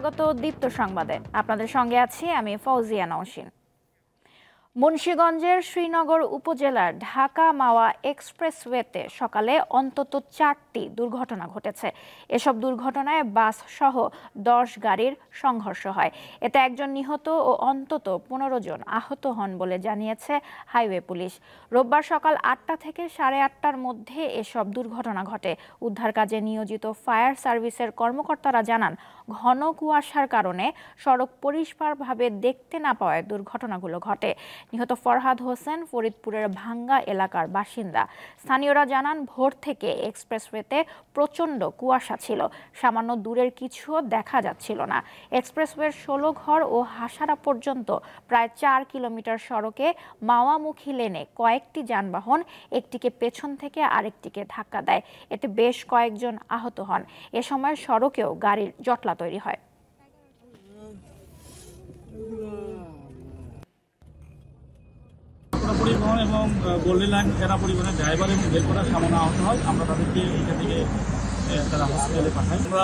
স্বাগত দীপ্ত সংবাদে। আপনাদের সঙ্গে আছি আমি ফৌজিয়া নওশিন। মুন্সিগঞ্জের শ্রীনগর উপজেলার ঢাকা মাওয়া এক্সপ্রেসওয়েতে সকালে অন্তত 4টি দুর্ঘটনা ঘটেছে। এসব দুর্ঘটনায় বাস সহ 10 গাড়ির সংঘর্ষ হয়। এতে একজন নিহত ও অন্তত 15 জন আহত হন বলে জানিয়েছে হাইওয়ে পুলিশ। রোববার সকাল 8টা থেকে 8:30টার মধ্যে এসব দুর্ঘটনা ঘটে। উদ্ধার কাজে নিয়োজিত ফায়ার সার্ভিসের কর্মকর্তারা জানান, ঘন কুয়াশার কারণে সড়ক পরিষ্কারভাবে দেখতে না পাওয়ায় দুর্ঘটনাগুলো ঘটে। নিহত ফরহাদ হোসেন ফরিদপুরের ভাঙ্গা এলাকার বাসিন্দা। স্থানীয়রা জানান, ভোর থেকে এক্সপ্রেসওয়েতে প্রচণ্ড কুয়াশা ছিল, সামান্য দূরের কিছুও দেখা যাচ্ছিল না। এক্সপ্রেসওয়ের 16 ঘর ও হাসারা পর্যন্ত প্রায় 4 কিলোমিটার সড়কে মাওয়ামুখী লেনে কয়েকটি যানবাহন একটিকে পেছন থেকে আরেকটিকে ধাক্কা দেয়। এতে বেশ কয়েকজন আহত হন। এ সময় সড়কেও গাড়ির জটলা তৈরি হয়। পরিবহন এবং গোল্ডেন লাইন এরা পরিবহনের ড্রাইভার এবং হেল্পাররা সামান্য আহত হয়। আমরা তাদেরকে এখান থেকে তারা হসপিটালে পাঠাই। আমরা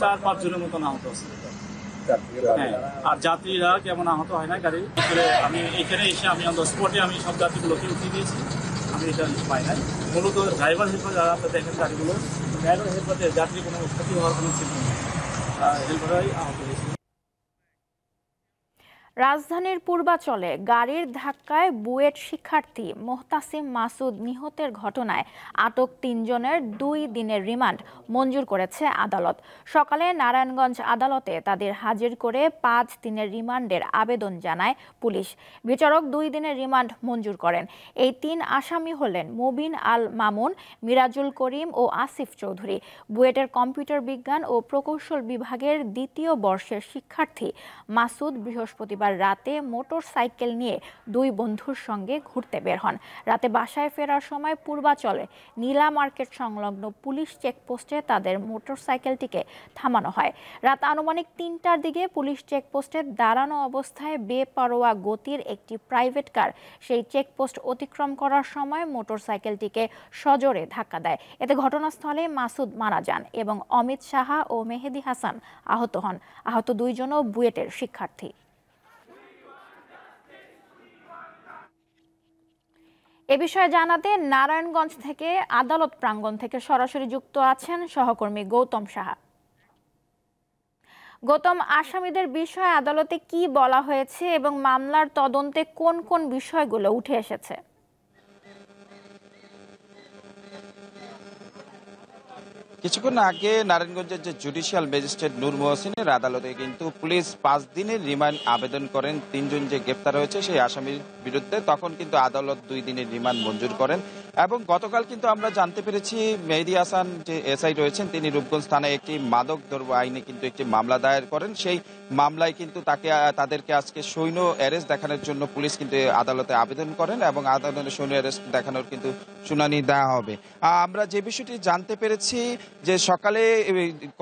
4-5 জনের মতন আহত আছে। হ্যাঁ, আর যাত্রীরা কেমন আহত হয় না গাড়ি। আমি এখানে এসে আমি অন দ্য স্পটে আমি সব যাত্রীগুলোকে উঠিয়ে দিয়েছি। আমি এটা পাই নাই। মূলত ড্রাইভার হেল্পার যারা আপনার দেখেন গাড়িগুলো, ড্রাইভার হেল্পারদের যাত্রী কোনো ক্ষতি হওয়ার কোনো চিন্তা নেই, হেল্পাররাই আহত হয়েছে। রাজধানীর পূর্বাচলে গাড়ির ধাক্কায় বুয়েট শিক্ষার্থী মোহতাসিম মাসুদ নিহতের ঘটনায় আটক 3 জনের 2 দিনের রিমান্ড মঞ্জুর করেছে আদালত। সকালে নারায়ণগঞ্জ আদালতে তাদের হাজির করে 5 দিনের রিমান্ডের আবেদন জানায় পুলিশ। বিচারক 2 দিনের রিমান্ড মঞ্জুর করেন। এই 3 আসামি হলেন মুবিন আল মামুন, মিরাজুল করিম ও আসিফ চৌধুরী। বুয়েটের কম্পিউটার বিজ্ঞান ও প্রকৌশল বিভাগের 2য় বর্ষের শিক্ষার্থী মাসুদ বৃহস্পতিবার রাতে মোটর সাইকেল নিয়ে 2 বন্ধুর সঙ্গে ঘুরতে বের হন। রাতে বাসায় ফেরার সময় পূর্বাচলে নীলা মার্কেট সংলগ্ন পুলিশ চেকপোস্টে তাদের মোটর সাইকেলটিকে থামানো হয়। রাত আনুমানিক 3টার দিকে পুলিশ চেকপোস্টে দাঁড়ানো অবস্থায় বেপরোয়া গতির একটি প্রাইভেট কার সেই চেকপোস্ট অতিক্রম করার সময় মোটর সাইকেলটিকে সজোরে ধাক্কা দেয়। এতে ঘটনাস্থলে মাসুদ মারা যান এবং অমিত সাহা ও মেহেদি হাসান আহত হন। আহত 2 জনও বুয়েটের শিক্ষার্থী। এ বিষয়ে জানাতে নারায়ণগঞ্জ থেকে আদালত প্রাঙ্গণ থেকে সরাসরি যুক্ত আছেন সহকর্মী গৌতম সাহা। গৌতম, আসামিদের বিষয়ে আদালতে কি বলা হয়েছে এবং মামলার তদন্তে কোন কোন বিষয়গুলো উঠে এসেছে? কিছুক্ষণ আগে নারায়ণগঞ্জের যে জুডিশিয়াল ম্যাজিস্ট্রেট নূর মোহসিনের আদালতে কিন্তু পুলিশ 5 দিনের রিমান্ড আবেদন করেন 3 জন যে গ্রেপ্তার হয়েছে সেই আসামির বিরুদ্ধে। তখন কিন্তু আদালত 2 দিনের রিমান্ড মঞ্জুর করেন এবং গতকাল কিন্তু আমরা জানতে পেরেছি মেহেদি হাসান যে এসআই রয়েছেন তিনি রূপগঞ্জ থানায় একটি মাদক দ্রব্য আইনে কিন্তু একটি মামলা দায়ের করেন। সেই মামলায় কিন্তু তাদেরকে আজকে সৈন্য অ্যারেস্ট দেখানোর জন্য পুলিশ কিন্তু আদালতে আবেদন করেন এবং আদালতে সৈন্য অ্যারেস্ট দেখানোর কিন্তু শুনানি দেওয়া হবে। আমরা যে বিষয়টি জানতে পেরেছি যে সকালে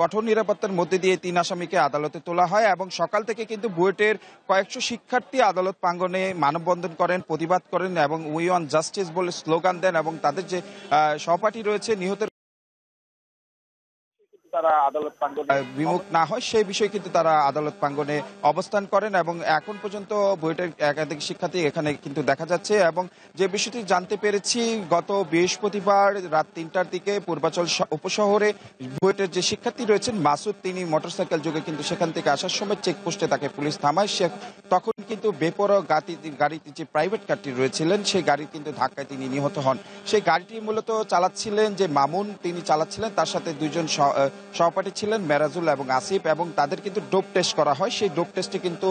কঠোর নিরাপত্তার মধ্যে দিয়ে 3 আসামিকে আদালতে তোলা হয় এবং সকাল থেকে কিন্তু বুয়েটের কয়েকশো শিক্ষার্থী আদালত প্রাঙ্গণে মানববন্ধন করেন, প্রতিবাদ করেন এবং উই ওয়ান্ট জাস্টিস বলে স্লোগান দেন এবং তাদের যে সহপাঠী রয়েছে নিহতের তারা আদালত প্রাঙ্গণে বিমুখ না হয় সেই বিষয়ে কিন্তু তারা আদালত প্রাঙ্গণে অবস্থান করেন এবং এখন পর্যন্ত বুয়েটের একাধিক শিক্ষার্থী এখানে কিন্তু দেখা যাচ্ছে। এবং যে বিষয়টি জানতে পেরেছি গত বৃহস্পতিবার রাত 3টার দিকে পূর্বাচল উপশহরে বুয়েটের যে শিক্ষার্থী রয়েছেন মাসুদ তিনি মোটরসাইকেল যোগে কিন্তু সেখান থেকে আসার সময় চেকপোস্টে তাকে পুলিশ থামায়। সে তখন কিন্তু বেপরোয়া গাড়িতে যে প্রাইভেট কারটি রয়েছিলেন সেই গাড়ি কিন্তু ধাক্কায় তিনি নিহত হন। সেই গাড়িটি মূলত চালাচ্ছিলেন যে মামুন তিনি চালাচ্ছিলেন, তার সাথে 2 জন সহপাঠী ছিলেন মেরাজুল এবং আসিফ এবং তাদের কিন্তু ডোপ টেস্ট করা হয়। সেই ডোপ টেস্টে কিন্তু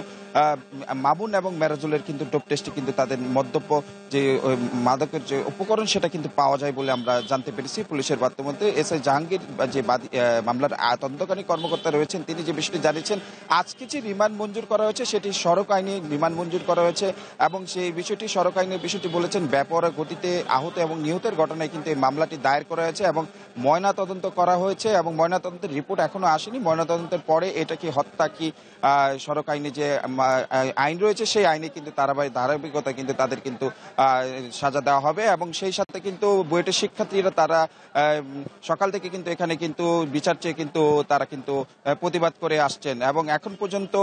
মামুন এবং মেরাজুলের কিন্তু ডোপ টেস্টে কিন্তু তাদের মদ্যপ যে মাদকের যে উপকরণ সেটা কিন্তু পাওয়া যায় বলে আমরা জানতে পেরেছি। পুলিশের বর্তমানে এসআই জাহাঙ্গীর যে মামলার তদন্তকারী কর্মকর্তা রয়েছেন তিনি যে বিষয়টি জানিয়েছেন আজকে যে রিমান্ড মঞ্জুর করা হয়েছে সেটি সড়ক আইনে রিমান্ড মঞ্জুর করা হয়েছে এবং সেই বিষয়টি সড়ক আইনের বিষয়টি বলেছেন বেপরোয়া গতিতে আহত এবং নিহতের ঘটনায় কিন্তু এই মামলাটি দায়ের করা হয়েছে এবং ময়না তদন্ত করা হয়েছে এবং ময়না ময়নাতদন্তের রিপোর্ট এখনো আসেনি। ময়নাতদন্তের পরে এটা কি হত্যা কি সড়ক আইনে যে আইন রয়েছে সেই আইনে কিন্তু ধারাবাহিকতা কিন্তু তাদের কিন্তু সাজা দেওয়া হবে এবং সেই সাথে কিন্তু বুয়েটের শিক্ষার্থীরা তারা সকাল থেকে কিন্তু এখানে কিন্তু বিচার চেয়ে কিন্তু তারা কিন্তু প্রতিবাদ করে আসছেন এবং এখন পর্যন্ত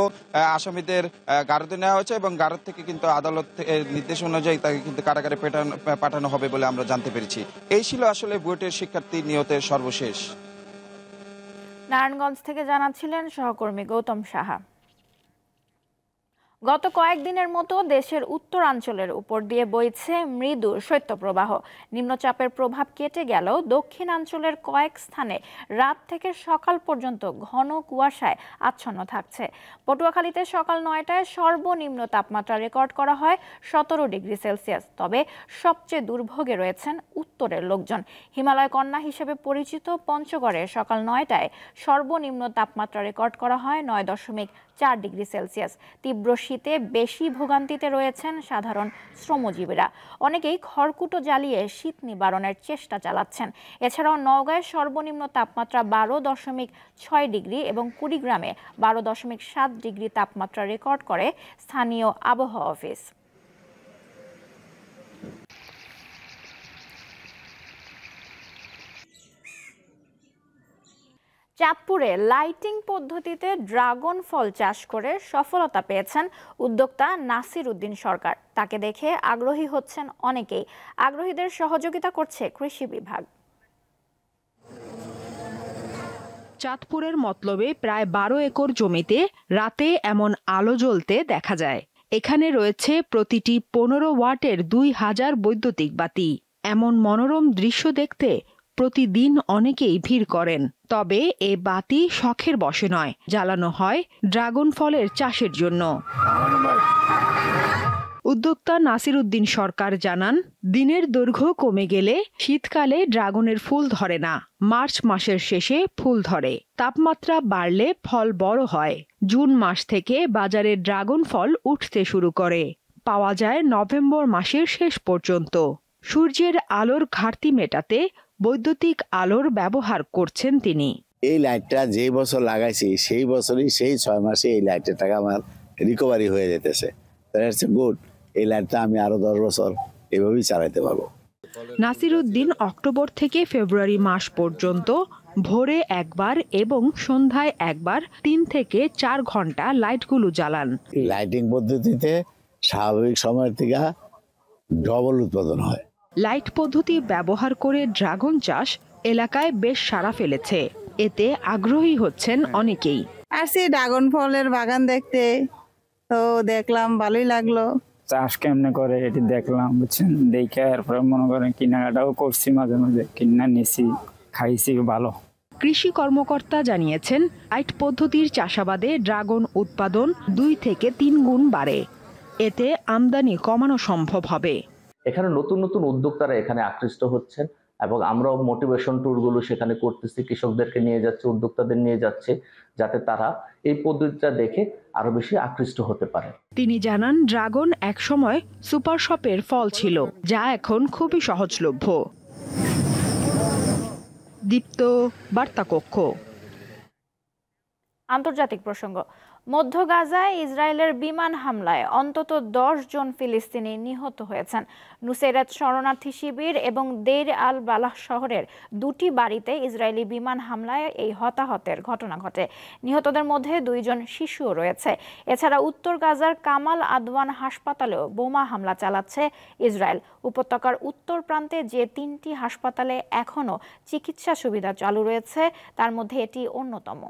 আসামিদের গারদে নেওয়া হয়েছে এবং গারদ থেকে কিন্তু আদালত নির্দেশ অনুযায়ী তাকে কিন্তু কারাগারে পাঠানো হবে বলে আমরা জানতে পেরেছি। এই ছিল আসলে বুয়েটের শিক্ষার্থী নিহতের সর্বশেষ। নারায়ণগঞ্জ থেকে জানাচ্ছিলেন সহকর্মী গৌতম সাহা। গত কয়েকদিনের মতো দেশের উত্তরাঞ্চলের উপর দিয়ে বইছে মৃদু শৈত্যপ্রবাহ। নিম্নচাপের প্রভাব কেটে গেলেও দক্ষিণাঞ্চলের কয়েক স্থানে রাত থেকে সকাল পর্যন্ত ঘন কুয়াশায় আচ্ছন্ন থাকছে। পটুয়াখালীতে সকাল 9টায় সর্বনিম্ন তাপমাত্রা রেকর্ড করা হয় 17 ডিগ্রি সেলসিয়াস। তবে সবচেয়ে দুর্ভোগে রয়েছেন উত্তরের লোকজন। হিমালয় কন্যা হিসেবে পরিচিত পঞ্চগড়ে সকাল 9টায় সর্বনিম্ন তাপমাত্রা রেকর্ড করা হয় 9.4 ডিগ্রি সেলসিয়াস। তীব্র শীতে বেশি ভোগান্তিতে রয়েছেন সাধারণ শ্রমজীবীরা। অনেকেই খড়কুটো জ্বালিয়ে শীত নিবারণের চেষ্টা চালাচ্ছেন। এছাড়াও নওগাঁয় সর্বনিম্ন তাপমাত্রা 12.6 ডিগ্রি এবং কুড়িগ্রামে 12.7 ডিগ্রি তাপমাত্রা রেকর্ড করে স্থানীয় আবহাওয়া অফিস। চাঁদপুরে লাইটিং পদ্ধতিতে ড্রাগন ফল চাষ করে সফলতা পেয়েছেন উদ্যোক্তা নাসির উদ্দিন সরকার। তাকে দেখে আগ্রহী হচ্ছেন অনেকেই। আগ্রহীদের সহযোগিতা করছে কৃষি বিভাগ। চাঁদপুরের মতলবে প্রায় 12 একর জমিতে রাতে এমন আলো জ্বলতে দেখা যায়। এখানে রয়েছে প্রতিটি 15 ওয়াটের 2000 বৈদ্যুতিক বাতি। এমন মনোরম দৃশ্য দেখতে প্রতিদিন অনেকেই ভিড় করেন। তবে এ বাতি শখের বশে নয়, জ্বালানো হয় ড্রাগন ফলের চাষের জন্য। উদ্যোক্তা নাসির উদ্দিন সরকার জানান, দিনের দৈর্ঘ্য কমে গেলে শীতকালে ড্রাগনের ফুল ধরে না। মার্চ মাসের শেষে ফুল ধরে। তাপমাত্রা বাড়লে ফল বড় হয়। জুন মাস থেকে বাজারে ড্রাগন ফল উঠতে শুরু করে। পাওয়া যায় নভেম্বর মাসের শেষ পর্যন্ত। সূর্যের আলোর ঘাটতি মেটাতে বৈদ্যুতিক আলোর ব্যবহার করছেন তিনি। এই লাইটটা যে বছর লাগাইছি সেই বছরই সেই 6 মাসে এই লাইটের টাকা আমার রিকভারি হয়ে যেতেছে। গুড। এই লাইটটা আমি আরো 10 বছর এভাবেই চালাতে পারবো। নাসির উদ্দিন অক্টোবর থেকে ফেব্রুয়ারি মাস পর্যন্ত ভোরে একবার এবং সন্ধ্যায় একবার 3 থেকে 4 ঘন্টা লাইটগুলো জ্বালান। লাইটিং পদ্ধতিতে স্বাভাবিক সময়ের থেকে ডবল উৎপাদন হয়। লাইট পদ্ধতি ব্যবহার করে ড্রাগন চাষ এলাকায় বেশ সাড়া ফেলেছে। এতে আগ্রহী হচ্ছেন অনেকেই। আসছি ড্রাগন ফলের বাগান দেখতে, তো দেখলাম ভালোই লাগলো। চাষ কেমনে করে এটি দেখলাম, বুঝছেন, দেখে এরপরে মনে করেন কেনাকাটাও করছি, মাঝে মাঝে কিনা নিছি, খাইছি, ভালো। কৃষি কর্মকর্তা জানিয়েছেন, লাইট পদ্ধতির চাষাবাদে ড্রাগন উৎপাদন 2 থেকে 3 গুণ বাড়ে। এতে আমদানি কমানো সম্ভব হবে। এখানে নতুন নতুন উদ্যোক্তারা এখানে আকৃষ্ট হচ্ছেন এবং আমরাও মোটিভেশন ট্যুরগুলো সেখানে করতেছি, কৃষকদেরকে নিয়ে যাচ্ছে, উদ্যোক্তাদের নিয়ে যাচ্ছে, যাতে তারা এই পদ্ধতিটা দেখে আরো বেশি আকৃষ্ট হতে পারে। তিনি জানান, ড্রাগন একসময় সুপার শপের ফল ছিল, যা এখন খুবই সহজলভ্য। দীপ্ত, বার্তা কক্ষ। আন্তর্জাতিক প্রসঙ্গ। মধ্য গাজায় ইসরায়েলের বিমান হামলায় অন্তত 10 জন ফিলিস্তিনি নিহত হয়েছেন। নুসেরাত শরণার্থী শিবির এবং দেইর আল বালাহ শহরের 2টি বাড়িতে ইসরায়েলি বিমান হামলায় এই হতাহতের ঘটনা ঘটে। নিহতদের মধ্যে 2 জন শিশুও রয়েছে। এছাড়া উত্তর গাজার কামাল আদওয়ান হাসপাতালেও বোমা হামলা চালাচ্ছে ইসরায়েল। উপত্যকার উত্তর প্রান্তে যে 3টি হাসপাতালে এখনও চিকিৎসা সুবিধা চালু রয়েছে, তার মধ্যে এটি অন্যতম।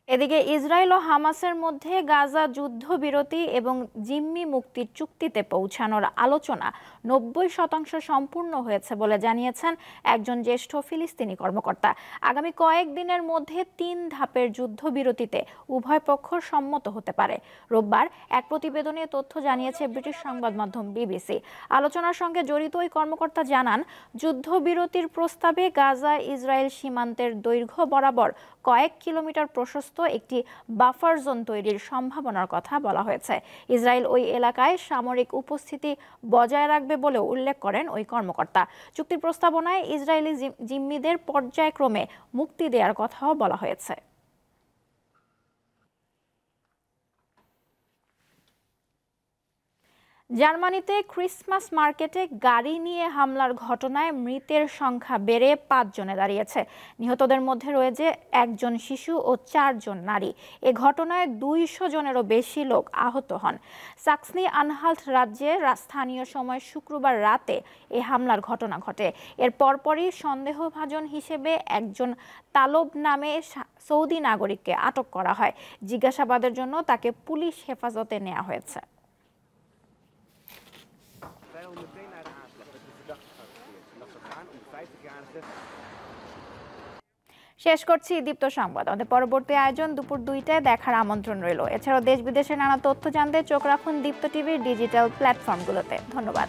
এদিকে ইসরায়েল ও হামাসের মধ্যে গাজা যুদ্ধবিরতি এবং জিম্মি মুক্তির চুক্তিতে পৌঁছানোর আলোচনা 90% সম্পূর্ণ হয়েছে বলে জানিয়েছেন একজন জ্যেষ্ঠ ফিলিস্তিনি কর্মকর্তা। আগামী কয়েকদিনের মধ্যে 3 ধাপের যুদ্ধবিরতিতে উভয় পক্ষ সম্মত হতে পারে। রোববার এক প্রতিবেদনে তথ্য জানিয়েছে ব্রিটিশ সংবাদ মাধ্যম বিবিসি। আলোচনার সঙ্গে জড়িত ওই কর্মকর্তা জানান, যুদ্ধবিরতির প্রস্তাবে গাজা ইসরায়েল সীমান্তের দৈর্ঘ্য বরাবর কয়েক কিলোমিটার প্রশস্ত নিকটস্থ একটি বাফার জোন তৈরির সম্ভাবনার কথা বলা হয়েছে। ইসরায়েল ওই এলাকায় সামরিক উপস্থিতি বজায় রাখবে বলেও উল্লেখ করেন ওই কর্মকর্তা। চুক্তির প্রস্তাবনায় ইসরায়েলি জিম্মিদের পর্যায়ক্রমে মুক্তি দেওয়ার কথাও বলা হয়েছে। জার্মানিতে ক্রিসমাস মার্কেটে গাড়ি নিয়ে হামলার ঘটনায় মৃতের সংখ্যা বেড়ে 5 জনে দাঁড়িয়েছে। নিহতদের মধ্যে রয়েছে 1 জন শিশু ও 4 জন নারী। এ ঘটনায় 200 জনেরও বেশি লোক আহত হন। সাক্সনি আনহাল্ট রাজ্যে স্থানীয় সময় শুক্রবার রাতে এ হামলার ঘটনা ঘটে। এর পরপরই সন্দেহভাজন হিসেবে একজন তালব নামে সৌদি নাগরিককে আটক করা হয়। জিজ্ঞাসাবাদের জন্য তাকে পুলিশ হেফাজতে নেওয়া হয়েছে। শেষ করছি দীপ্ত সংবাদ। আমাদের পরবর্তী আয়োজন দুপুর 2টায় দেখার আমন্ত্রণ রইল। এছাড়াও দেশ বিদেশের নানা তথ্য জানতে চোখ রাখুন দীপ্ত টিভির ডিজিটাল প্ল্যাটফর্মগুলোতে। ধন্যবাদ।